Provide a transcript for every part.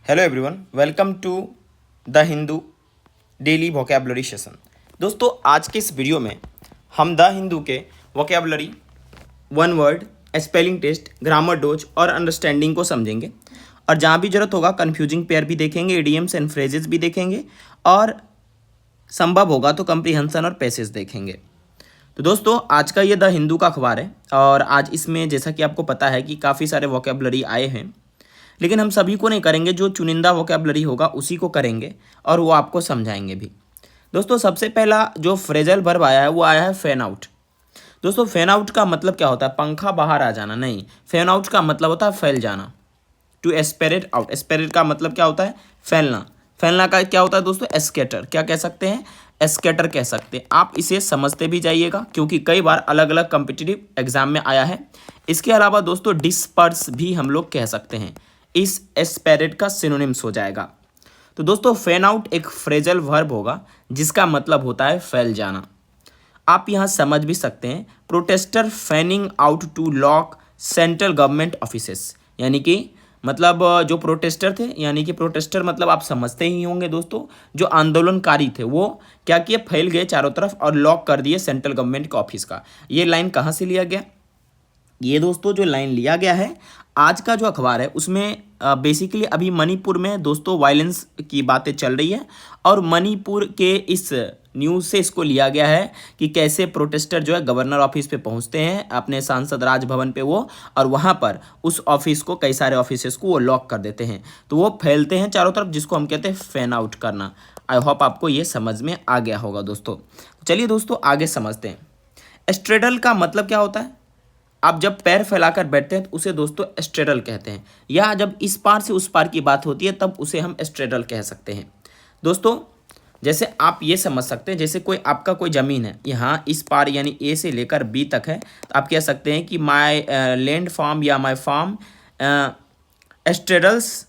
Hello everyone, welcome to the Hindu daily vocabulary session. दोस्तों, आज के इस वीडियो में हम द हिंदू के vocabulary, one word, spelling test, grammar dose और अंडरस्टैंडिंग को समझेंगे। और जहाँ भी जरूरत होगा कन्फ्यूजिंग पेयर भी देखेंगे, इडियम्स एंड फ्रेजेस भी देखेंगे और संभव होगा तो कंप्रीहेंशन और पैसेज देखेंगे। तो दोस्तों, आज का ये द हिंदू का अखबार है और आज इसमें जैसा कि आपको पता है कि काफ़ी सारे वोकेबलरी आए हैं, लेकिन हम सभी को नहीं करेंगे, जो चुनिंदा वोकेबलरी होगा उसी को करेंगे और वो आपको समझाएंगे भी। दोस्तों, सबसे पहला जो फ्रेजल वर्ब आया है वो आया है फैन आउट। दोस्तों, फैन आउट का मतलब क्या होता है? पंखा बाहर आ जाना नहीं। फैन आउट का मतलब होता है फैल जाना, टू एस्पेरेट आउट। एस्पेरेट का मतलब क्या होता है? फैलना। फैलना का क्या होता है दोस्तों? एस्केटर। क्या कह सकते हैं? एस्केटर कह सकते हैं। आप इसे समझते भी जाइएगा क्योंकि कई बार अलग अलग कॉम्पिटिटिव एग्जाम में आया है। इसके अलावा दोस्तों डिस्पर्स भी हम लोग कह सकते हैं, इस एस्पेरेट का सिनोनिम्स हो जाएगा। तो दोस्तों, फैन आउट एक फ्रेजल वर्ब होगा जिसका मतलब होता है फैल जाना। आप यहाँ समझ भी सकते हैं, protester fanning out to lock central government offices, यानी कि मतलब जो प्रोटेस्टर थे, यानी कि प्रोटेस्टर मतलब आप समझते ही होंगे दोस्तों, जो आंदोलनकारी थे वो क्या किए? फैल गए चारों तरफ और लॉक कर दिए सेंट्रल गवर्नमेंट के ऑफिस का। ये लाइन कहाँ से लिया गया? ये दोस्तों जो लाइन लिया गया है, आज का जो अखबार है उसमें बेसिकली अभी मणिपुर में दोस्तों वायलेंस की बातें चल रही है और मणिपुर के इस न्यूज़ से इसको लिया गया है कि कैसे प्रोटेस्टर जो है गवर्नर ऑफिस पे पहुंचते हैं, अपने सांसद राजभवन पे वो, और वहां पर उस ऑफिस को, कई सारे ऑफिसेस को वो लॉक कर देते हैं, तो वो फैलते हैं चारों तरफ, जिसको हम कहते हैं फैन आउट करना। आई होप आपको ये समझ में आ गया होगा दोस्तों। चलिए दोस्तों आगे समझते हैं। स्ट्रेडल का मतलब क्या होता है? आप जब पैर फैलाकर बैठते हैं तो उसे दोस्तों स्ट्रेडल कहते हैं, या जब इस पार से उस पार की बात होती है तब उसे हम स्ट्रेडल कह सकते हैं। दोस्तों, जैसे आप ये समझ सकते हैं, जैसे कोई आपका कोई ज़मीन है, यहाँ इस पार यानी ए से लेकर बी तक है, तो आप कह सकते हैं कि माई लैंड फार्म या my farm straddles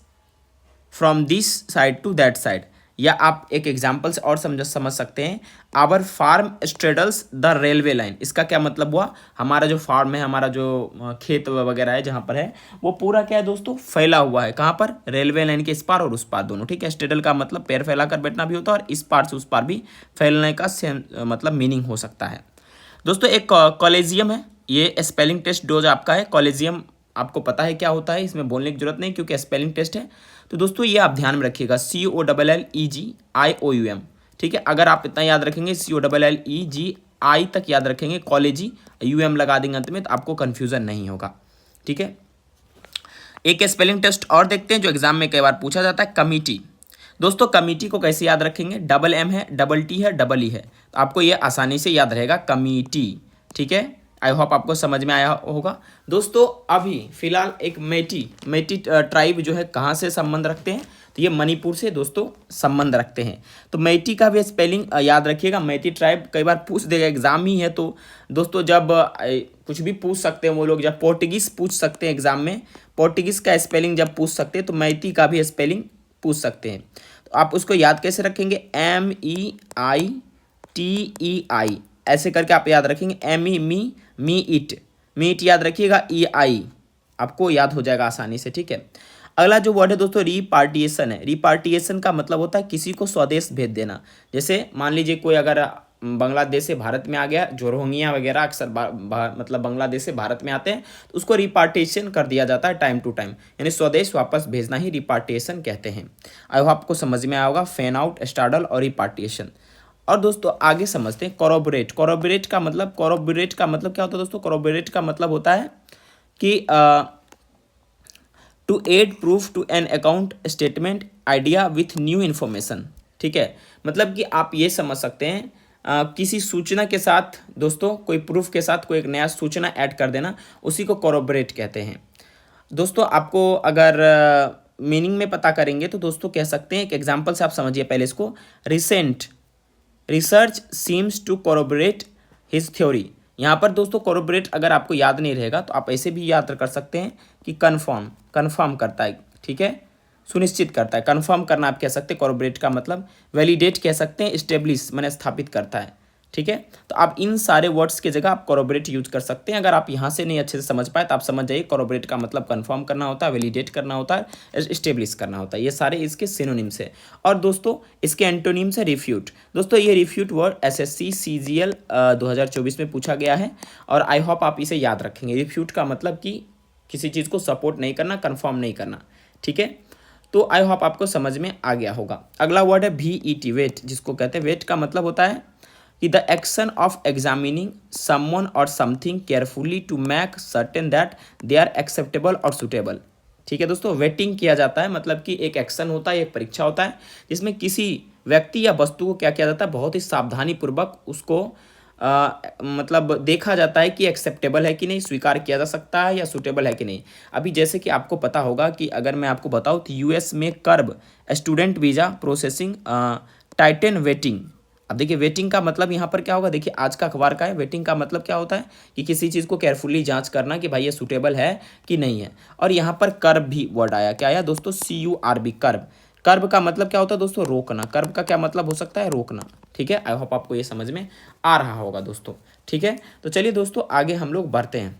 from this side to that side. या आप एक एग्जाम्पल से और समझ सकते हैं, our farm straddles the railway line. इसका क्या मतलब हुआ? हमारा जो फार्म है, हमारा जो खेत वगैरह है जहाँ पर है, वो पूरा क्या है दोस्तों? फैला हुआ है। कहाँ पर? रेलवे लाइन के इस पार और उस पार दोनों। ठीक है, स्ट्रेडल का मतलब पैर फैला कर बैठना भी होता है और इस पार से उस पार भी फैलने का मतलब मीनिंग हो सकता है। दोस्तों, एक कॉलेजियम है, ये स्पेलिंग टेस्ट डोज आपका है। कॉलेजियम आपको पता है क्या होता है, इसमें बोलने की जरूरत नहीं क्योंकि स्पेलिंग टेस्ट है। तो दोस्तों ये आप ध्यान में रखिएगा, COLLEGIOUM। ठीक है, अगर आप इतना याद रखेंगे, COLLEGI तक याद रखेंगे, कॉलेजी, UM लगा देंगे अंत में, तो आपको कन्फ्यूजन नहीं होगा। ठीक है, एक स्पेलिंग टेस्ट और देखते हैं जो एग्जाम में कई बार पूछा जाता है, कमिटी। दोस्तों, कमिटी को कैसे याद रखेंगे? डबल M है, डबल T है, डबल E है, तो आपको ये आसानी से याद रहेगा, कमिटी। ठीक है, आई होप आपको समझ में आया होगा। दोस्तों, अभी फिलहाल एक मेटी ट्राइब जो है कहाँ से संबंध रखते हैं? तो ये मणिपुर से दोस्तों संबंध रखते हैं। तो मेटी का भी स्पेलिंग याद रखिएगा। मेटी ट्राइब कई बार पूछ देगा, एग्जाम ही है तो दोस्तों, जब कुछ भी पूछ सकते हैं वो लोग, जब पोर्टुगीज पूछ सकते हैं एग्जाम में, पोर्टुगीज का स्पेलिंग जब पूछ सकते हैं तो मेटी का भी स्पेलिंग पूछ सकते हैं। तो आप उसको याद कैसे रखेंगे? MEITEI, ऐसे करके आप याद रखेंगे। मी इट याद रखिएगा, EI आपको याद हो जाएगा आसानी से। ठीक है, अगला जो वर्ड है दोस्तों रिपार्टिएशन है। रिपार्टिएशन का मतलब होता है किसी को स्वदेश भेज देना। जैसे मान लीजिए कोई अगर बांग्लादेश से भारत में आ गया, जो रोहिंग्या वगैरह अक्सर मतलब बांग्लादेश से भारत में आते हैं, तो उसको रिपार्टिशन कर दिया जाता है टाइम टू टाइम, यानी स्वदेश वापस भेजना ही रिपार्टिशन कहते हैं। आई होप आपको समझ में आया होगा फैन आउट, स्टार्डल और रिपार्टिशन। और दोस्तों आगे समझते हैं कोरोबोरेट। कोरोबोरेट का मतलब क्या होता है दोस्तों? कोरोबोरेट का मतलब होता है कि to add proof to an account statement idea with new information. ठीक है, मतलब कि आप ये समझ सकते हैं, किसी सूचना के साथ दोस्तों, कोई प्रूफ के साथ कोई एक नया सूचना ऐड कर देना, उसी को कोरोबोरेट कहते हैं। दोस्तों, आपको अगर मीनिंग में पता करेंगे तो दोस्तों कह सकते हैं, एक एग्जाम्पल से आप समझिए पहले इसको। Recent research seems to corroborate his theory. यहाँ पर दोस्तों कोरोबोरेट अगर आपको याद नहीं रहेगा तो आप ऐसे भी याद कर सकते हैं कि कन्फर्म करता है। ठीक है, सुनिश्चित करता है, कन्फर्म करना आप कह सकते हैं। कोरोबोरेट का मतलब वैलिडेट कह सकते हैं, स्टेब्लिश माने स्थापित करता है। ठीक है। तो आप इन सारे वर्ड्स की जगह आप कोरोबरेट यूज कर सकते हैं। अगर आप यहाँ से नहीं अच्छे से समझ पाए तो आप समझ जाइए कोरोबरेट का मतलब कंफर्म करना होता है, वैलिडेट करना होता है, इस्टेब्लिश करना होता है। ये सारे इसके सिनोनिम्स है। और दोस्तों इसके एंटोनिम्स है रिफ्यूट। दोस्तों ये रिफ्यूट वर्ड एसएससी सीजीएल 2024 में पूछा गया है और आई होप आप इसे याद रखेंगे। रिफ्यूट का मतलब कि किसी चीज़ को सपोर्ट नहीं करना, कन्फर्म नहीं करना, ठीक है। तो आई होप आपको समझ में आ गया होगा। अगला वर्ड है VET, वेट, जिसको कहते हैं वेट का मतलब होता है कि the action of examining someone और something carefully to make certain that they are acceptable और सुटेबल। ठीक है दोस्तों, वेटिंग किया जाता है मतलब कि एक एक्शन होता है, एक परीक्षा होता है जिसमें किसी व्यक्ति या वस्तु को क्या किया जाता है, बहुत ही सावधानी पूर्वक उसको मतलब देखा जाता है कि एक्सेप्टेबल है कि नहीं, स्वीकार किया जा सकता है या सूटेबल है कि नहीं। अभी जैसे कि आपको पता होगा कि अगर मैं आपको बताऊं तो यूएस में curve student visa processing Titan waiting. अब देखिए वेटिंग का मतलब यहाँ पर क्या होगा, देखिए आज का अखबार का है। वेटिंग का मतलब क्या होता है कि किसी चीज़ को केयरफुली जांच करना कि भाई ये सूटेबल है कि नहीं है। और यहाँ पर कर्व भी वर्ड आया, क्या आया दोस्तों, CURB, कर्व। कर्व का मतलब क्या होता है दोस्तों, रोकना। कर्व का क्या मतलब हो सकता है, रोकना। ठीक है, आई होप आपको ये समझ में आ रहा होगा दोस्तों। ठीक है, तो चलिए दोस्तों आगे हम लोग बढ़ते हैं।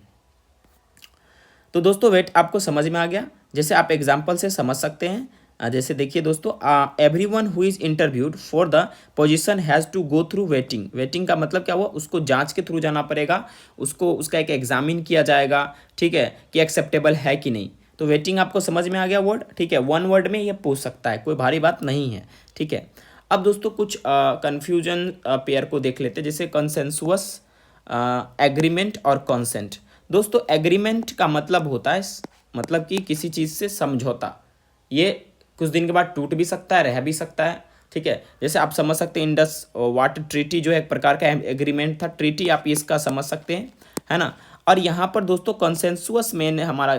तो दोस्तों वेट आपको समझ में आ गया, जैसे आप एग्जाम्पल से समझ सकते हैं। जैसे देखिए दोस्तों, everyone who is interviewed for the position has to go through vetting. Vetting का मतलब क्या हुआ, उसको जांच के थ्रू जाना पड़ेगा, उसको उसका एक एग्जामिन किया जाएगा, ठीक है, कि एक्सेप्टेबल है कि नहीं। तो वेटिंग आपको समझ में आ गया वर्ड, ठीक है। वन वर्ड में ये पूछ सकता है, कोई भारी बात नहीं है, ठीक है। अब दोस्तों कुछ कन्फ्यूजन पेयर को देख लेते हैं, जैसे कंसेंसुअस, एग्रीमेंट और कॉन्सेंट। दोस्तों एग्रीमेंट का मतलब होता है मतलब कि किसी चीज़ से समझौता, ये कुछ दिन के बाद टूट भी सकता है, रह भी सकता है, ठीक है। जैसे आप समझ सकते हैं इंडस वाटर ट्रीटी जो है एक प्रकार का एग्रीमेंट था, ट्रीटी आप इसका समझ सकते हैं, है ना। और यहाँ पर दोस्तों कंसेंसुअस में हमारा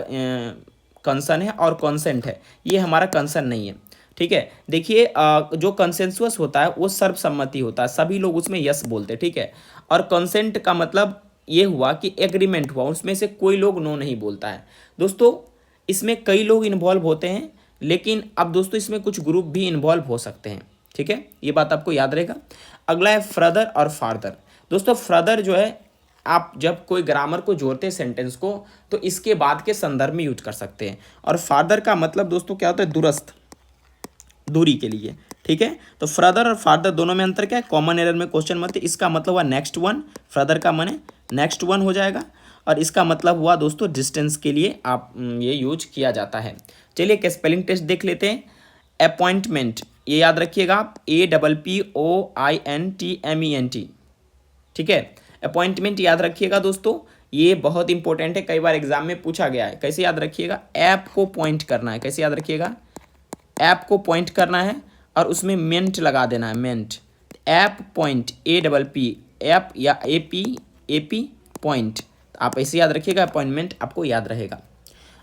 कंसर्न है और कॉन्सेंट है, ये हमारा कंसर्न नहीं है, ठीक है। देखिए जो कंसेंसुअस होता है वो सर्वसम्मति होता है, सभी लोग उसमें यस बोलते हैं, ठीक है। और कंसेंट का मतलब ये हुआ कि एग्रीमेंट हुआ, उसमें से कोई लोग नो नहीं बोलता है। दोस्तों इसमें कई लोग इन्वॉल्व होते हैं, लेकिन अब दोस्तों इसमें कुछ ग्रुप भी इन्वॉल्व हो सकते हैं, ठीक है, ये बात आपको याद रहेगा। अगला है फ्रदर और फादर। दोस्तों फ्रदर जो है, आप जब कोई ग्रामर को जोड़ते हैं सेंटेंस को, तो इसके बाद के संदर्भ में यूज कर सकते हैं। और फादर का मतलब दोस्तों क्या होता है, दूरस्थ, दूरी के लिए, ठीक है। तो फ्रदर और फादर दोनों में अंतर क्या है, कॉमन एरर में क्वेश्चन मत, इसका मतलब हुआ नेक्स्ट वन, फ्रदर का माने नेक्स्ट वन हो जाएगा, और इसका मतलब हुआ दोस्तों डिस्टेंस के लिए आप ये यूज किया जाता है। चलिए एक स्पेलिंग टेस्ट देख लेते हैं। अपॉइंटमेंट, ये याद रखिएगा आप, APPOINTMENT, ठीक है। अपॉइंटमेंट याद रखिएगा दोस्तों, ये बहुत इंपॉर्टेंट है, कई बार एग्जाम में पूछा गया है। कैसे याद रखिएगा, ऐप को पॉइंट करना है, कैसे याद रखिएगा, ऐप को पॉइंट करना है और उसमें मेंट लगा देना है, मेंट, ऐप पॉइंट, APP, ऐप या AP पॉइंट, आप ऐसे याद रखिएगा, अपॉइंटमेंट आपको याद रहेगा।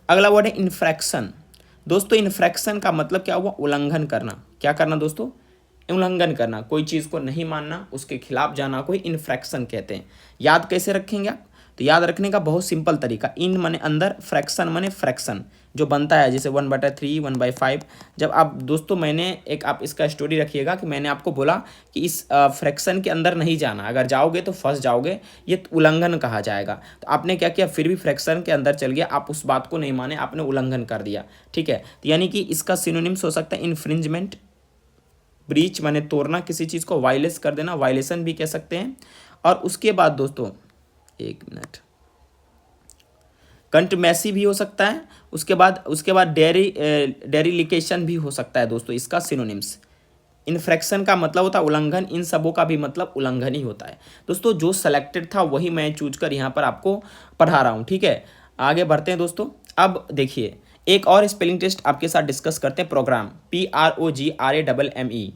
अगला वर्ड है इन्फ्रैक्शन। दोस्तों इन्फ्रैक्शन का मतलब क्या हुआ, उल्लंघन करना। क्या करना दोस्तों, उल्लंघन करना, कोई चीज़ को नहीं मानना, उसके खिलाफ जाना, कोई इन्फ्रैक्शन कहते हैं। याद कैसे रखेंगे आप, तो याद रखने का बहुत सिंपल तरीका, इन माने अंदर, फ्रैक्शन माने फ्रैक्शन जो बनता है, जैसे 1/3, 1/5। जब आप दोस्तों, मैंने एक, आप इसका स्टोरी रखिएगा कि मैंने आपको बोला कि इस फ्रैक्शन के अंदर नहीं जाना, अगर जाओगे तो फंस जाओगे, ये उल्लंघन कहा जाएगा। तो आपने क्या किया, फिर भी फ्रैक्शन के अंदर चल गया, आप उस बात को नहीं माने, आपने उल्लंघन कर दिया, ठीक है। तो यानी कि इसका सिनोनिम्स हो सकता है इन्फ्रिंजमेंट, ब्रीच माने तोड़ना किसी चीज़ को, वायलेस कर देना, वायलेशन भी कह सकते हैं। और उसके बाद दोस्तों, एक मिनट, कंटमेसी भी हो सकता है। उसके बाद डेरिलिकेशन भी हो सकता है दोस्तों, इसका सिनोनिम्स। इन्फ्रैक्शन का मतलब होता है उल्लंघन, इन सबों का भी मतलब उल्लंघन ही होता है। दोस्तों जो सेलेक्टेड था वही मैं चूज कर यहाँ पर आपको पढ़ा रहा हूँ, ठीक है। आगे बढ़ते हैं दोस्तों। अब देखिए एक और स्पेलिंग टेस्ट आपके साथ डिस्कस करते हैं, प्रोग्राम, PROGRAMME।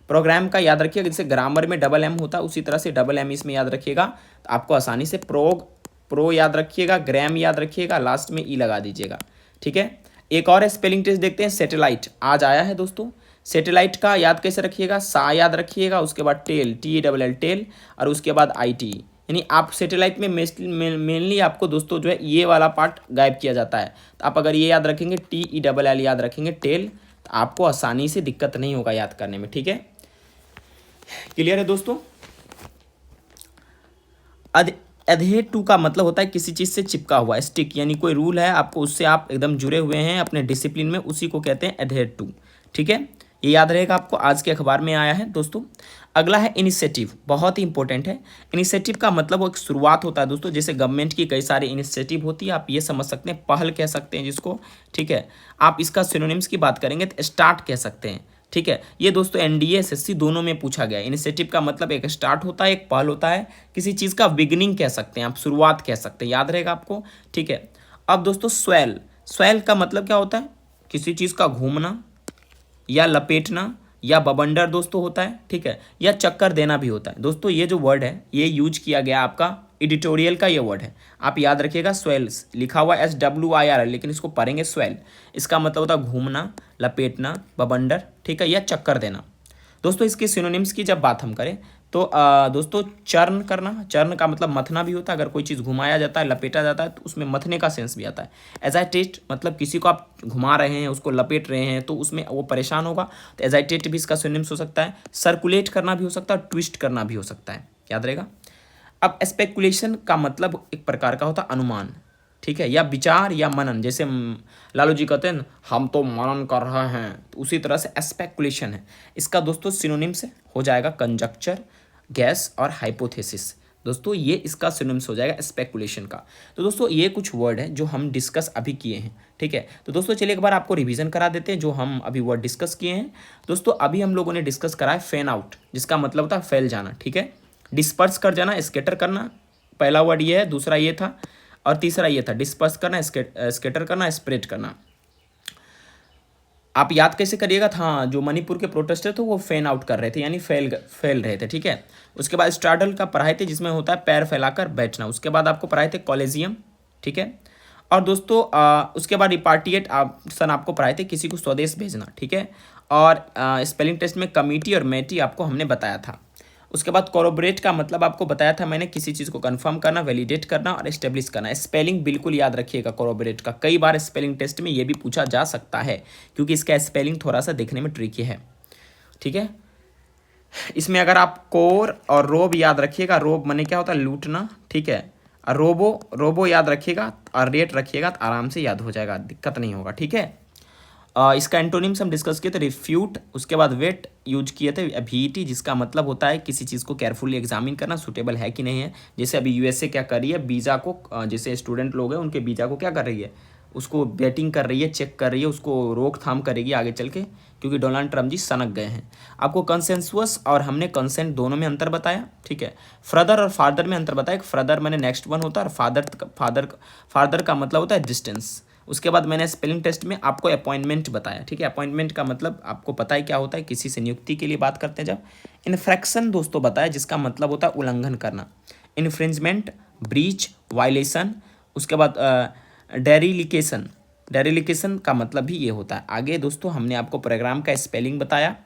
प्रोग्राम का याद रखिएगा, जैसे ग्रामर में डबल एम होता है उसी तरह से डबल एम इसमें याद रखिएगा, तो आपको आसानी से प्रो याद रखिएगा, ग्राम याद रखिएगा, लास्ट में ई लगा दीजिएगा, ठीक है। एक और स्पेलिंग टेस्ट देखते हैं, सैटेलाइट, आज आया है दोस्तों। सैटेलाइट का याद कैसे रखिएगा, सा याद रखिएगा, उसके बाद टेल, TALL टेल, और उसके बाद IT, यानी आप सैटेलाइट में मेनली आपको दोस्तों जो है ये वाला पार्ट गायब किया जाता है। तो आप अगर ये याद रखेंगे, TELL याद रखेंगे, टेल, तो आपको आसानी से दिक्कत नहीं होगा याद करने में, ठीक है। क्लियर है दोस्तों। अधेर टू का मतलब होता है किसी चीज़ से चिपका हुआ, स्टिक, यानी कोई रूल है आपको, उससे आप एकदम जुड़े हुए हैं अपने डिसिप्लिन में, उसी को कहते हैं अधेर टू। ठीक है, ये याद रहेगा आपको, आज के अखबार में आया है दोस्तों। अगला है इनिशिएटिव, बहुत ही इंपॉर्टेंट है। इनिशिएटिव का मतलब वो एक शुरुआत होता है दोस्तों, जैसे गवर्नमेंट की कई सारी इनिशिएटिव होती है, आप ये समझ सकते हैं, पहल कह सकते हैं जिसको। ठीक है, आप इसका सिनोनिम्स की बात करेंगे तो स्टार्ट कह सकते हैं। ठीक है, ये दोस्तों एनडीए एसएससी दोनों में पूछा गया है। इनिशिएटिव का मतलब एक स्टार्ट होता है, एक पहल होता है, किसी चीज़ का बिगिनिंग कह सकते हैं आप, शुरुआत कह सकते हैं, याद रहेगा आपको। ठीक है, अब दोस्तों स्वेल, स्वेल का मतलब क्या होता है, किसी चीज़ का घूमना या लपेटना या बवंडर दोस्तों होता है। ठीक है, या चक्कर देना भी होता है दोस्तों। ये जो वर्ड है ये यूज किया गया आपका एडिटोरियल का, ये वर्ड है, आप याद रखिएगा। स्वेल्स लिखा हुआ SWIR है, लेकिन इसको पढ़ेंगे स्वेल। इसका मतलब होता है घूमना, लपेटना, बवंडर, ठीक है, या चक्कर देना। दोस्तों इसके सिनोनिम्स की जब बात हम करें तो दोस्तों चर्न करना, चर्न का मतलब मथना भी होता है, अगर कोई चीज़ घुमाया जाता है, लपेटा जाता है तो उसमें मथने का सेंस भी आता है। एजाइटेट मतलब किसी को आप घुमा रहे हैं, उसको लपेट रहे हैं तो उसमें वो परेशान होगा, तो एजाइटेट भी इसका सिनोनिम्स हो सकता है। सर्कुलेट करना भी हो सकता है, ट्विस्ट करना भी हो सकता है, याद रहेगा। अब स्पेकुलेशन का मतलब एक प्रकार का होता है अनुमान, ठीक है, या विचार या मनन, जैसे लालू जी कहते हैं हम तो मनन कर रहे हैं, तो उसी तरह से स्पेकुलेशन है। इसका दोस्तों सिनोनिम से हो जाएगा कंजक्चर, गैस और हाइपोथेसिस। दोस्तों ये इसका सिनोनिम्स हो जाएगा स्पेकुलेशन का। तो दोस्तों ये कुछ वर्ड है जो हम डिस्कस अभी किए हैं। ठीक है, तो दोस्तों चलिए एक बार आपको रिवीजन करा देते हैं जो हम अभी वर्ड डिस्कस किए हैं। दोस्तों अभी हम लोगों ने डिस्कस करा है फैन आउट, जिसका मतलब होता है फैल जाना। ठीक है, डिस्पर्स कर जाना, स्केटर करना, पहला वर्ड ये है, दूसरा ये था और तीसरा ये था डिस्पर्स करना, स्केटर करना, स्प्रेड करना। आप याद कैसे करिएगा था, हाँ, जो मणिपुर के प्रोटेस्टर थे वो फैन आउट कर रहे थे, यानी फैल रहे थे। ठीक है, उसके बाद स्ट्राडल का पढ़ाए थे जिसमें होता है पैर फैलाकर बैठना। उसके बाद आपको पढ़ाए थे कॉलेजियम। ठीक है, और दोस्तों उसके बाद रिपार्टिएट ऑप्शन आपको पढ़ाए थे किसी को स्वदेश भेजना। ठीक है, और स्पेलिंग टेस्ट में कमिटी और मैटी आपको हमने बताया था। उसके बाद कोरोबरेट का मतलब आपको बताया था मैंने, किसी चीज़ को कंफर्म करना, वैलिडेट करना और एस्टेब्लिश करना। स्पेलिंग बिल्कुल याद रखिएगा कोरोबरेट का, कई बार स्पेलिंग टेस्ट में ये भी पूछा जा सकता है क्योंकि इसका स्पेलिंग थोड़ा सा देखने में ट्रिकी है। ठीक है, इसमें अगर आप कोर और रोब याद रखिएगा, रोब माने क्या होता है लूटना। ठीक है, और रोबो याद रखिएगा और रेट रखिएगा तो आराम से याद हो जाएगा, दिक्कत नहीं होगा। ठीक है, इसका एंटोनिम्स हम डिस्कस किए थे रिफ्यूट, उसके बाद वेट यूज किए थे VET, जिसका मतलब होता है किसी चीज़ को केयरफुली एग्जामिन करना, सूटेबल है कि नहीं है। जैसे अभी USA क्या कर रही है, वीज़ा को जैसे स्टूडेंट लोग हैं उनके वीज़ा को क्या कर रही है, उसको वेटिंग कर रही है, चेक कर रही है, उसको रोकथाम करेगी आगे चल के, क्योंकि डोनाल्ड ट्रम्प जी सनक गए हैं। आपको कंसेंसुअस और हमने कंसेंट दोनों में अंतर बताया। ठीक है, फ्रदर और फादर में अंतर बताया, फ्रदर मैंने नेक्स्ट वन होता है और फादर का मतलब होता है डिस्टेंस। उसके बाद मैंने स्पेलिंग टेस्ट में आपको अपॉइंटमेंट बताया। ठीक है, अपॉइंटमेंट का मतलब आपको पता है क्या होता है, किसी से नियुक्ति के लिए बात करते हैं जब। इन्फ्रैक्शन दोस्तों बताया, जिसका मतलब होता है उल्लंघन करना। Infringement, breach, violation. उसके बाद डेरिलिकेशन का मतलब भी ये होता है। आगे दोस्तों हमने आपको प्रोग्राम का स्पेलिंग बताया,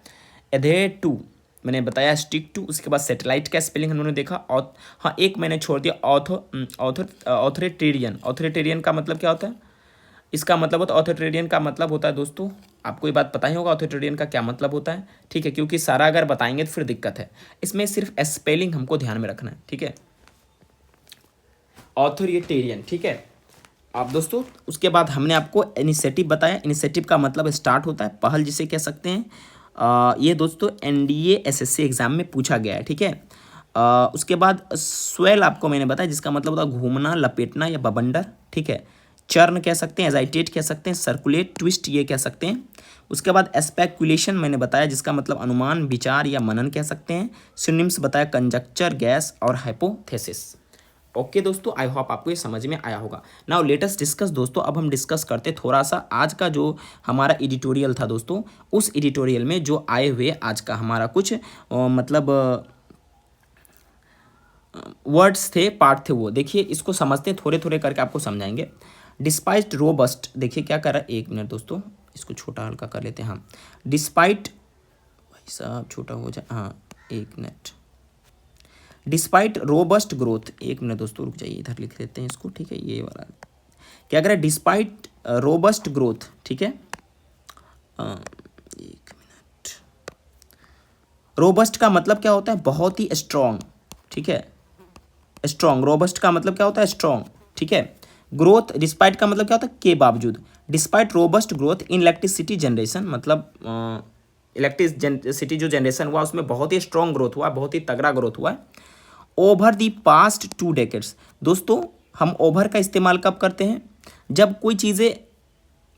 एधेर टू मैंने बताया, स्टिक टू। उसके बाद सैटेलाइट का स्पेलिंग हम लोगों ने देखा, और हाँ एक मैंने छोड़ दिया, ऑथोरिटेरियन का मतलब क्या होता है, इसका मतलब होता है ऑथोरिटेरियन का मतलब होता है दोस्तों, आपको ये बात पता ही होगा ऑथोरिटेरियन का क्या मतलब होता है। ठीक है, क्योंकि सारा अगर बताएंगे तो फिर दिक्कत है, इसमें सिर्फ स्पेलिंग हमको ध्यान में रखना है। ठीक है, ऑथोरिटेरियन। ठीक है, आप दोस्तों उसके बाद हमने आपको इनिशिएटिव बताया, इनिशिएटिव का मतलब स्टार्ट होता है, पहल जिसे कह सकते हैं। ये दोस्तों NDA SSC एग्जाम में पूछा गया है। ठीक है, उसके बाद स्वेल आपको मैंने बताया, जिसका मतलब होता है घूमना, लपेटना या बवंडर। ठीक है, चर्न कह सकते हैं, एजाइटेट कह सकते हैं, सर्कुलेट, ट्विस्ट ये कह सकते हैं। उसके बाद स्पेकुलेशन मैंने बताया, जिसका मतलब अनुमान, विचार या मनन कह सकते हैं। सिनोनिम्स बताया कंजक्चर, गैस और हाइपोथेसिस। ओके दोस्तों, आई होप आपको ये समझ में आया होगा। नाउ लेटेस्ट डिस्कस दोस्तों, अब हम डिस्कस करते थोड़ा सा आज का जो हमारा एडिटोरियल था दोस्तों, उस एडिटोरियल में जो आए हुए आज का हमारा कुछ मतलब वर्ड्स थे, पार्ट थे, वो देखिए, इसको समझते हैं, थोड़े थोड़े करके आपको समझाएंगे। डिस्पाइट रोबस्ट, देखिए क्या कर रहा है, एक मिनट दोस्तों, इसको छोटा हल्का कर लेते हैं। हाँ, डिस्पाइट, भाई साहब छोटा हो जाए, हाँ एक मिनट, डिस्पाइट रोबस्ट ग्रोथ, एक मिनट दोस्तों रुक जाइए, इधर लिख देते हैं इसको। ठीक है, ये वाला क्या करें, डिस्पाइट रोबस्ट ग्रोथ। ठीक है, एक मिनट, रोबस्ट का मतलब क्या होता है, बहुत ही स्ट्रॉन्ग। ठीक है, स्ट्रॉन्ग, रोबस्ट का मतलब क्या होता है स्ट्रॉन्ग, ठीक है। ग्रोथ, डिस्पाइट का मतलब क्या होता है के बावजूद, despite robust growth in electricity generation, मतलब इलेक्ट्रिसिटी जो जनरेशन हुआ उसमें बहुत ही स्ट्रॉन्ग ग्रोथ हुआ, बहुत ही तगड़ा ग्रोथ हुआ है। ओवर दी पास्ट 2 डेकेड्स, दोस्तों हम ओवर का इस्तेमाल कब करते हैं, जब कोई चीज़ें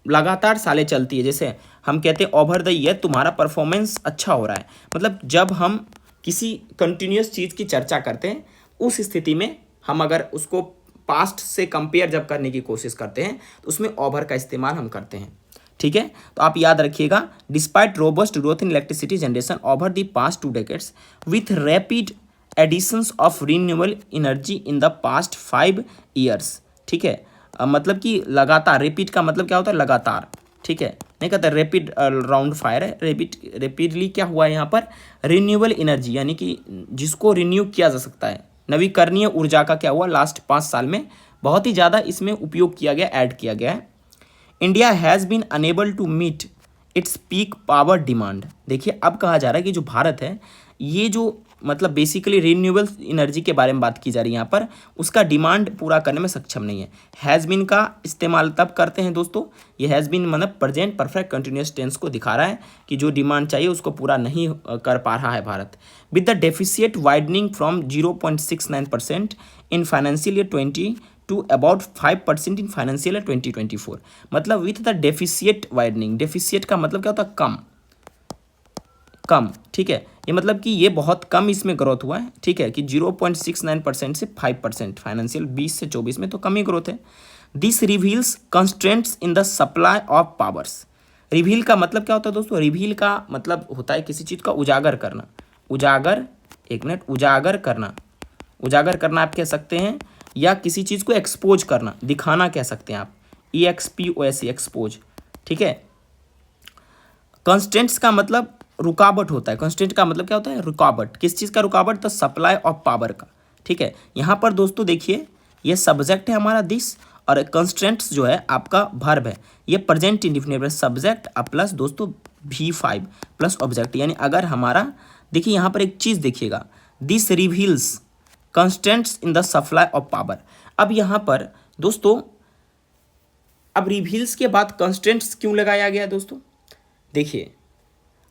लगातार सालें चलती है, जैसे हम कहते हैं ओवर द ईयर तुम्हारा परफॉर्मेंस अच्छा हो रहा है, मतलब जब हम किसी कंटिन्यूस चीज़ की चर्चा करते हैं उस स्थिति में हम अगर उसको पास्ट से कंपेयर जब करने की कोशिश करते हैं तो उसमें ओवर का इस्तेमाल हम करते हैं, ठीक है। तो आप याद रखिएगा, despite robust growth in electricity generation over the past 2 decades with rapid additions of renewable energy in the past 5 years, ठीक है। मतलब कि लगातार, रिपीट का मतलब क्या होता है लगातार, ठीक है, नहीं कहता रैपिड राउंड फायर है, रेपिडली क्या हुआ है यहाँ पर, रिन्यूएबल एनर्जी यानी कि जिसको रिन्यू किया जा सकता है, नवीकरणीय ऊर्जा का क्या हुआ लास्ट 5 साल में बहुत ही ज़्यादा इसमें उपयोग किया गया, ऐड किया गया है। India has been unable to meet its peak power demand, देखिए अब कहा जा रहा है कि जो भारत है ये जो मतलब बेसिकली रिन्यूएबल एनर्जी के बारे में बात की जा रही है यहाँ पर, उसका डिमांड पूरा करने में सक्षम नहीं है। हैज़ बीन का इस्तेमाल तब करते हैं दोस्तों, ये हैज़ बीन मतलब प्रेजेंट परफेक्ट कंटिन्यूस टेंस को दिखा रहा है कि जो डिमांड चाहिए उसको पूरा नहीं कर पा रहा है भारत। With the deficit widening from 0.69% in financial year 20 to about 5% in financial year 2024, मतलब with the deficit widening, deficit का मतलब क्या होता है कम, कम, ठीक है, ये मतलब कि ये बहुत कम इसमें ग्रोथ हुआ है, ठीक है, कि 0.69% से 5%, फाइनेंशियल 20 से 24 में तो कम ही ग्रोथ है। This reveals constraints in the supply of powers, reveal का मतलब क्या होता है दोस्तों, रिवील का मतलब होता है किसी चीज़ का उजागर करना, उजागर, एक मिनट, उजागर करना, उजागर करना आप कह सकते हैं, या किसी चीज़ को एक्सपोज करना, दिखाना कह सकते हैं आप, EXPOS, एक्सपोज, ठीक है। कंस्टेंट्स का मतलब रुकावट होता है, कंस्टेंट का मतलब क्या होता है रुकावट, किस चीज़ का रुकावट, तो सप्लाई ऑफ पावर का, ठीक है। यहाँ पर दोस्तों देखिए ये सब्जेक्ट है हमारा दिस, और कंस्टेंट्स जो है आपका वर्ब है, ये प्रेजेंट इंडिफिनिट सब्जेक्ट प्लस दोस्तों V5 प्लस ऑब्जेक्ट, यानी अगर हमारा देखिए यहाँ पर एक चीज़ देखिएगा, this reveals constants in the supply of power. अब यहाँ पर दोस्तों अब रिवील्स के बाद कंस्टेंट्स क्यों लगाया गया दोस्तों, देखिए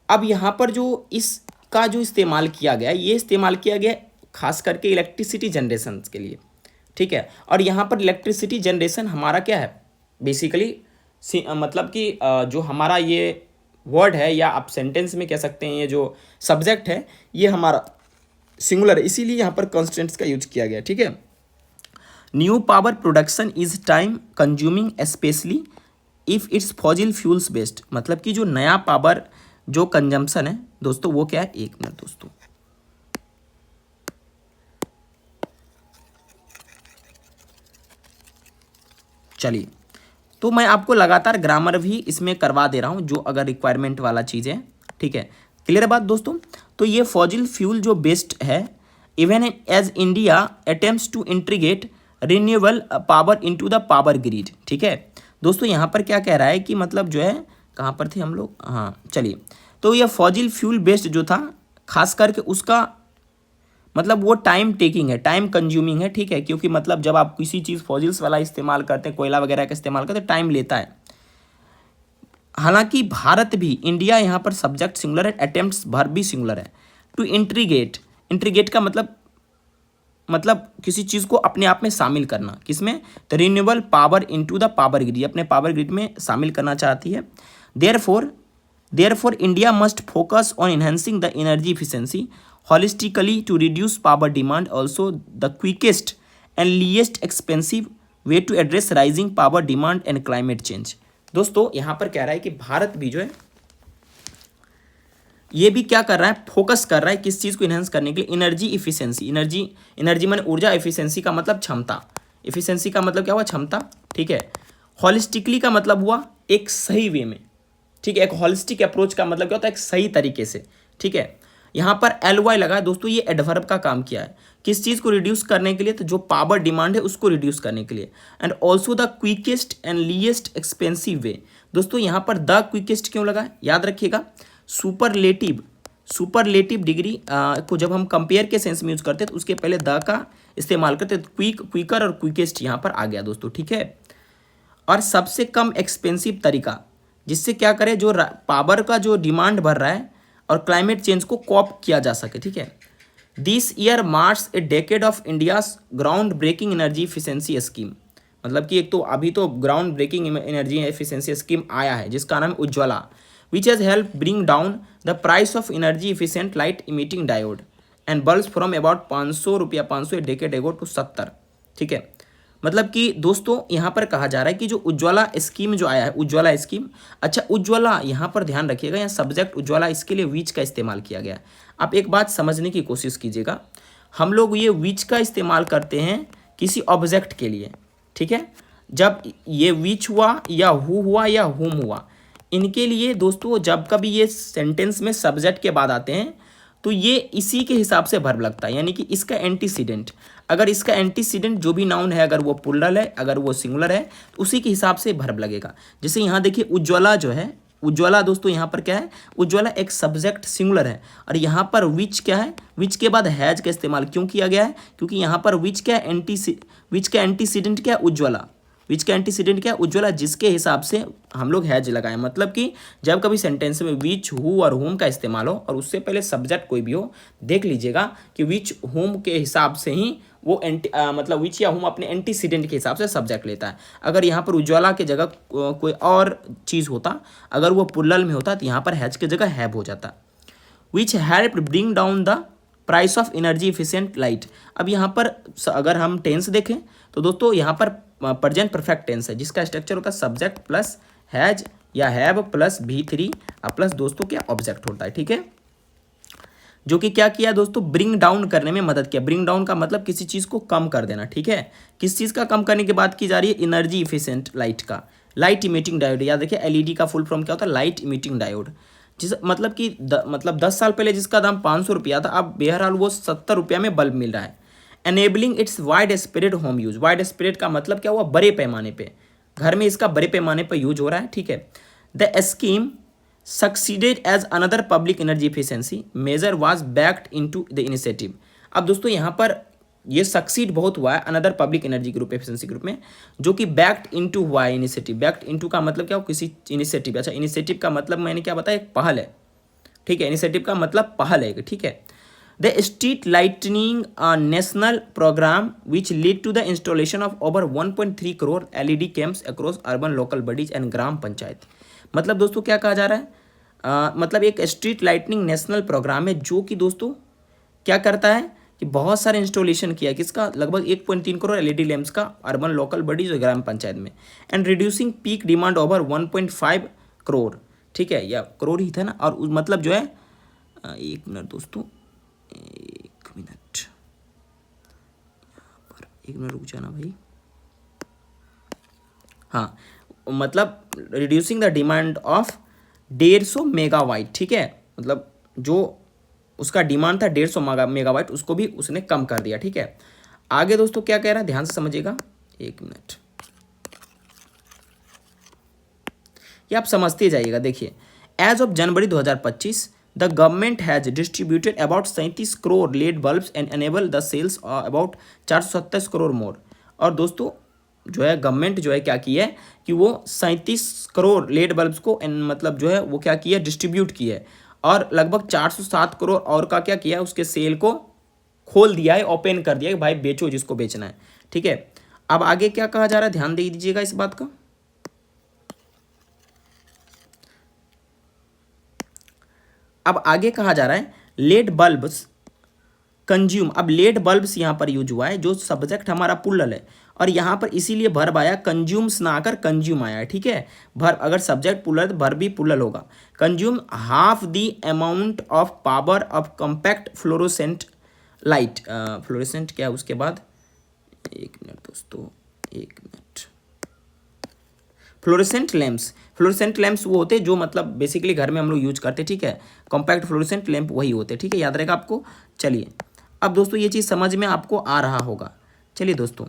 अब यहाँ पर जो इसका जो इस्तेमाल किया गया, ये इस्तेमाल किया गया खास करके इलेक्ट्रिसिटी जनरेशन के लिए, ठीक है। और यहाँ पर इलेक्ट्रिसिटी जनरेशन हमारा क्या है बेसिकली, मतलब कि जो हमारा ये वर्ड है या आप सेंटेंस में कह सकते हैं, ये जो सब्जेक्ट है ये हमारा सिंगुलर है, इसीलिए यहाँ पर कंस्टेंट्स का यूज किया गया, ठीक है। New power production is time consuming specially if it's fossil fuels based, मतलब कि जो नया पावर जो कंजम्पशन है दोस्तों वो क्या है, एक मिनट दोस्तों, चलिए तो मैं आपको लगातार ग्रामर भी इसमें करवा दे रहा हूँ जो अगर रिक्वायरमेंट वाला चीज़ है, ठीक है, क्लियर बात दोस्तों। तो ये फॉजिल फ्यूल जो बेस्ड है, even as India attempts to integrate renewable power into the power grid, ठीक है दोस्तों। यहाँ पर क्या कह रहा है कि मतलब जो है, कहाँ पर थे हम लोग, हाँ चलिए, तो ये फॉजिल फ्यूल बेस्ड जो था खास करके उसका मतलब वो टाइम टेकिंग है, टाइम कंज्यूमिंग है, ठीक है, क्योंकि मतलब जब आप किसी चीज़ फॉजिल्स वाला इस्तेमाल करते हैं, कोयला वगैरह का इस्तेमाल करते हैं, टाइम लेता है। हालांकि भारत भी, इंडिया यहाँ पर सब्जेक्ट सिंगुलर है, अटेम्प्ट्स वर्ब भी सिंगुलर है, टू इंटीग्रेट, इंटीग्रेट का मतलब किसी चीज़ को अपने आप में शामिल करना, किसमें, तो renewable power into the power grid, अपने पावर ग्रिड में शामिल करना चाहती है। Therefore India must focus on enhancing the energy efficiency holistically to reduce power demand, also the quickest and least expensive way to address rising power demand and climate change। दोस्तों यहाँ पर कह रहा है कि भारत भी जो है ये भी क्या कर रहा है, फोकस कर रहा है किस चीज़ को इन्हेंस करने के लिए, एनर्जी इफिशिएंसी, एनर्जी माने ऊर्जा, इफिशिएंसी का मतलब क्षमता, इफिशिएंसी का मतलब क्या हुआ क्षमता, ठीक है। हॉलिस्टिकली का मतलब हुआ एक सही वे में, ठीक है, एक हॉलिस्टिक अप्रोच का मतलब क्या होता है, एक सही तरीके से, ठीक है। यहाँ पर LY लगा है दोस्तों, ये एडवर्ब का काम किया है, किस चीज़ को रिड्यूस करने के लिए, तो जो पावर डिमांड है उसको रिड्यूस करने के लिए। And also the quickest and least expensive way, दोस्तों यहाँ पर द क्विकेस्ट क्यों लगा है, याद रखिएगा, सुपरलेटिव सुपरलेटिव डिग्री को जब हम कंपेयर के सेंस में यूज करते हैं तो उसके पहले द का इस्तेमाल करते हैं, तो क्विकर और क्विकेस्ट यहाँ पर आ गया दोस्तों, ठीक है। और सबसे कम एक्सपेंसिव तरीका, जिससे क्या करें, जो पावर का जो डिमांड बढ़ रहा है और क्लाइमेट चेंज को कॉप किया जा सके, ठीक है। This year marks a decade of India's ground breaking energy efficiency scheme, मतलब कि एक तो अभी तो ground breaking energy efficiency scheme आया है जिसका नाम Ujjwala, which has help bring down the price of energy efficient light emitting diode and bulbs from about 500 रुपया 500 डेकेड एगो टू 70, ठीक है। मतलब कि दोस्तों यहाँ पर कहा जा रहा है कि जो उज्ज्वला स्कीम जो आया है, उज्ज्वला स्कीम, अच्छा उज्ज्वला यहाँ पर ध्यान रखिएगा, यहाँ सब्जेक्ट उज्ज्वला, इसके लिए विच का इस्तेमाल किया गया। आप एक बात समझने की कोशिश कीजिएगा, हम लोग ये विच का इस्तेमाल करते हैं किसी ऑब्जेक्ट के लिए, ठीक है। जब ये विच हुआ या हु हुआ या हुम हुआ, इनके लिए दोस्तों जब कभी ये सेंटेंस में सब्जेक्ट के बाद आते हैं तो ये इसी के हिसाब से वर्ब लगता है, यानी कि इसका एंटीसीडेंट, अगर इसका एंटीसीडेंट जो भी नाउन है, अगर वो प्लुरल है, अगर वो सिंगुलर है, तो उसी के हिसाब से वर्ब लगेगा। जैसे यहाँ देखिए उज्ज्वला जो है, उज्ज्वला दोस्तों यहाँ पर क्या है, उज्ज्वला एक सब्जेक्ट सिंगुलर है, और यहाँ पर विच क्या है, विच के बाद हैज का इस्तेमाल क्यों किया गया है, क्योंकि यहाँ पर विच क्या है, विच का एंटीसीडेंट क्या है, उज्ज्वला, विच का एंटीसीडेंट क्या है, उज्ज्वला, जिसके हिसाब से हम लोग हैज लगाए। मतलब कि जब कभी सेंटेंस में विच, हु और होम का इस्तेमाल हो और उससे पहले सब्जेक्ट कोई भी हो, देख लीजिएगा कि विच होम के हिसाब से ही वो मतलब विच या होम अपने एंटीसीडेंट के हिसाब से सब्जेक्ट लेता है। अगर यहाँ पर उज्ज्वला की जगह कोई और चीज़ होता, अगर वो प्लुरल में होता, तो यहाँ पर हैज की जगह हैव हो जाता। Which help bring down the price of energy efficient light. अब यहाँ पर अगर हम टेंस देखें तो दोस्तों यहाँ पर प्रेजेंट परफेक्ट टेंस है, जिसका स्ट्रक्चर होता है सब्जेक्ट प्लस हैज या हैव प्लस V3 प्लस दोस्तों क्या ऑब्जेक्ट होता है, ठीक है। जो कि क्या किया दोस्तों, ब्रिंग डाउन करने में मदद किया। ब्रिंग डाउन का मतलब किसी चीज़ को कम कर देना, ठीक है। किस चीज़ का कम करने की बात की जा रही है, एनर्जी इफिशिएंट लाइट का। लाइट इमिटिंग डायोड, याद देखिए एलईडी का फुल फॉर्म क्या होता है, लाइट इमिटिंग डायोड। जिस मतलब कि मतलब 10 साल पहले जिसका दाम 500 रुपया था, अब बहरहाल वो 70 रुपया में बल्ब मिल रहा है। Enabling it's wide spread home use, wide spread का मतलब क्या हुआ, बड़े पैमाने पे, घर में इसका बड़े पैमाने पर यूज हो रहा है, ठीक है। The scheme succeeded as another public energy efficiency measure was backed into the initiative. अब दोस्तों यहाँ पर ये सक्सीड बहुत हुआ है another public energy group efficiency group में, जो कि बैक्ड इनटू हुआ है इनिशिएटिव। बैक्ड इनटू का मतलब क्या हो, किसी इनिशिएटिव। अच्छा इनिशिएटिव का मतलब मैंने क्या बताया, एक पहल है, ठीक है। इनिशिएटिव का मतलब पहल है, ठीक है। The street lightning national programme which lead to the installation of over 1.3 crore LED lamps across urban local bodies and gram panchayat. मतलब दोस्तों क्या कहा जा रहा है, मतलब एक स्ट्रीट लाइटनिंग नेशनल प्रोग्राम है जो कि दोस्तों क्या करता है कि बहुत सारे इंस्टॉलेशन किया, किसका, लगभग 1.3 करोड़ LED लैंप्स का अर्बन लोकल बडीज और ग्राम पंचायत में, and reducing peak demand over 1.5 crore, ठीक है, या करोड़ ही था ना। और मतलब जो है, एक मिनट दोस्तों, एक मिनट रुक जाना भाई, हाँ, मतलब reducing the demand of 150 megawatt, ठीक है। मतलब जो उसका डिमांड था 150 मेगावाट, उसको भी उसने कम कर दिया, ठीक है। आगे दोस्तों क्या कह रहा है, ध्यान से समझिएगा, एक मिनट, ये आप समझते जाइएगा। देखिए, as of January 2025 the government has distributed about 37 crore LED bulbs and enable the sales about 427 crore more. और दोस्तों जो है गवर्नमेंट जो है क्या की है कि वो 37 करोड़ लेड बल्ब्स को मतलब जो है वो क्या किया, डिस्ट्रीब्यूट किया है, और लगभग 407 करोड़ और का क्या किया है, उसके सेल को खोल दिया है, ओपन कर दिया है, भाई बेचो जिसको बेचना है, ठीक है। अब आगे क्या कहा जा रहा है, ध्यान दे दीजिएगा इस बात का। अब आगे कहा जा रहा है लेड बल्ब्स कंज्यूम। अब लेड बल्ब्स यहाँ पर यूज हुआ है, जो सब्जेक्ट हमारा प्लुरल है, और यहाँ पर इसीलिए वर्ब आया, कंज्यूम्स ना आकर कंज्यूम आया है, ठीक है। वर्ब अगर सब्जेक्ट प्लुरल तो वर्ब भी प्लुरल होगा। Consume half the amount of power of compact fluorescent light. Fluorescent क्या है उसके बाद, एक मिनट दोस्तों, एक minute, fluorescent lamps. Fluorescent lamps वो होते हैं जो मतलब बेसिकली घर में हम लोग यूज करते, ठीक है। कॉम्पैक्ट फ्लोरोसेंट लैंप वही होते हैं, ठीक है, याद रहेगा आपको। चलिए अब दोस्तों ये चीज़ समझ में आपको आ रहा होगा। चलिए दोस्तों,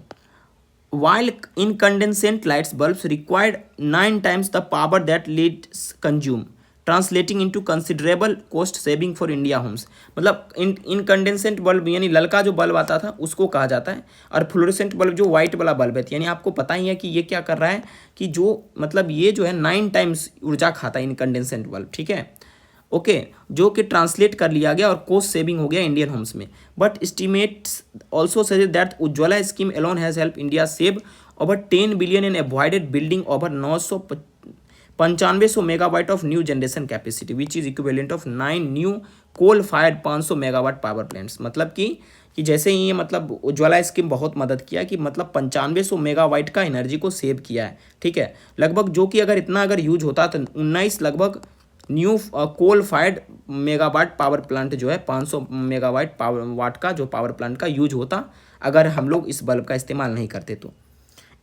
while incandescent lights bulbs required 9 times the power that leads consume, translating into considerable cost saving for India homes. मतलब इनकंडेंसेंट बल्ब यानी ललका जो बल्ब आता था उसको कहा जाता है, और फ्लोरेसेंट बल्ब जो वाइट वाला बल्ब है, यानी आपको पता ही है कि ये क्या कर रहा है कि जो मतलब ये जो है 9 टाइम्स ऊर्जा खाता है इनकंडेंसेंट बल्ब, ठीक है, ओके, जो कि ट्रांसलेट कर लिया गया और कॉस्ट सेविंग हो गया इंडियन होम्स में। But estimates also suggest that Ujjwala scheme alone has help India save over 10 billion in avoided building over 9500 megawatt of new generation capacity which is equivalent of 9 new coal fired 500 megawatt power plants. मतलब कि जैसे ही ये मतलब Ujjwala scheme बहुत मदद किया कि मतलब 9500 मेगावाट का एनर्जी को सेव किया है, ठीक है, लगभग, जो कि अगर इतना अगर यूज होता तो 19 लगभग new coal fired megawatt power plant जो है 500 मेगावाट पावर वाट का जो पावर प्लांट का यूज होता अगर हम लोग इस बल्ब का इस्तेमाल नहीं करते तो।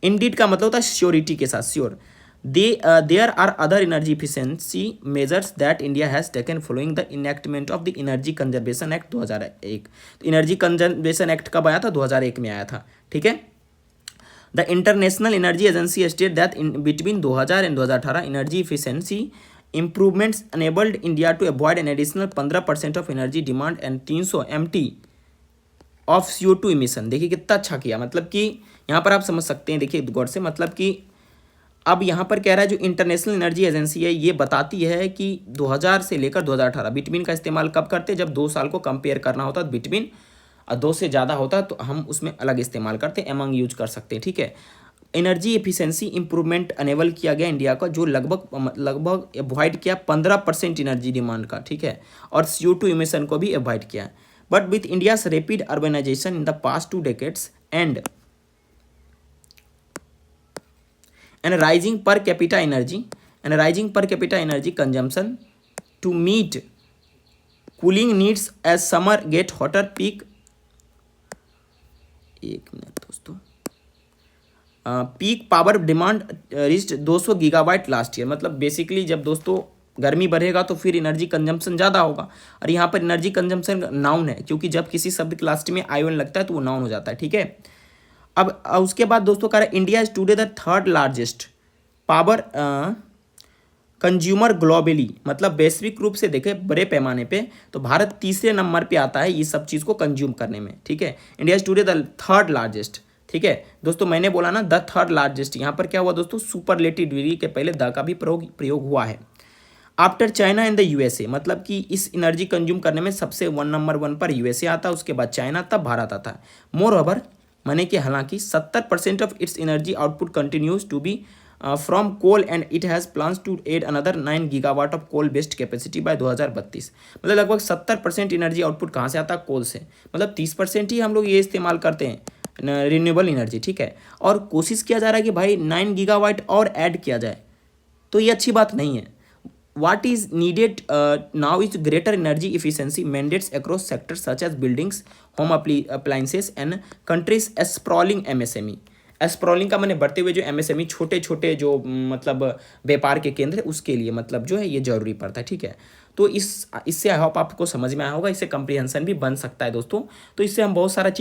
इंडीड का मतलब होता है श्योरिटी के साथ, sure. There are other energy efficiency measures that India has taken following the enactment of the energy conservation act 2001। Energy conservation act कब आया था? 2001 में आया था, ठीक है। The international energy agency state that between 2000 and 2018 energy efficiency improvements enabled India to avoid an additional 15% of energy demand and 300 MT of CO2 emission। देखिए कितना अच्छा किया, मतलब कि यहाँ पर आप समझ सकते हैं, देखिए गौर से, मतलब कि अब यहाँ पर कह रहा है जो इंटरनेशनल एनर्जी एजेंसी है ये बताती है कि 2000 से लेकर 2018 बिटवीन का इस्तेमाल कब करते हैं? जब 2 साल को कंपेयर करना होता है बिटवीन, और 2 से ज़्यादा होता है तो हम उसमें अलग इस्तेमाल करते हैं, एमंग यूज कर सकते हैं, ठीक है। एनर्जी एफिशिएंसी इंप्रूवमेंट अनेबल किया गया इंडिया का, जो लगभग अवॉइड किया 15% एनर्जी डिमांड का, ठीक है, और CO2 इमिशन को भी अवॉइड किया। But with India's rapid urbanisation in the past 2 decades and rising per capita energy consumption to meet cooling needs as summer get hotter peak, एक मिनट दोस्तों, peak power demand reached 200 gigawatt last year. मतलब basically जब दोस्तों गर्मी बढ़ेगा तो फिर energy consumption ज़्यादा होगा, और यहाँ पर एनर्जी कंजम्पशन नाउन है, क्योंकि जब किसी शब्द के लास्ट में आईओएन लगता है तो वो नाउन हो जाता है, ठीक है। अब उसके बाद दोस्तों कह रहा है India is today the 3rd largest power consumer globally. मतलब वैश्विक रूप से देखें बड़े पैमाने पे तो भारत 3रे नंबर पे आता है ये सब चीज़ को कंज्यूम करने में, ठीक है। India is today the 3rd largest, ठीक है दोस्तों, मैंने बोला ना द 3rd लार्जेस्ट। यहाँ पर क्या हुआ दोस्तों? सुपरलेटिव डिग्री के पहले द का भी प्रयोग हुआ है। After China and the USA, मतलब कि इस एनर्जी कंज्यूम करने में सबसे नंबर 1 पर यूएसए आता, उसके बाद चाइना, तब भारत आता है। मोर ओवर, माने कि हालांकि 70% of its energy output continues to be from coal and it has plans to add another 9 gigawatt of coal based capacity by 2032। मतलब लगभग 70% एनर्जी आउटपुट कहाँ से आता है? कोल से। मतलब 30% ही हम लोग ये इस्तेमाल करते हैं रिन्यूएबल एनर्जी, ठीक है। और कोशिश किया जा रहा है कि भाई 9 गीगावाट और ऐड किया जाए, तो ये अच्छी बात नहीं है। What is needed now is greater energy efficiency mandates across sectors such as buildings, home appliances and countries sprawling MSME। Sprawling का मैंने बढ़ते हुए जो MSME छोटे छोटे जो मतलब व्यापार के केंद्र है उसके लिए मतलब जो है ये जरूरी पड़ता है, ठीक है। तो इससे आई होप आपको समझ में आया होगा, इससे कंप्रीहेंशन भी बन सकता है दोस्तों। तो इससे हम बहुत सारा चीज़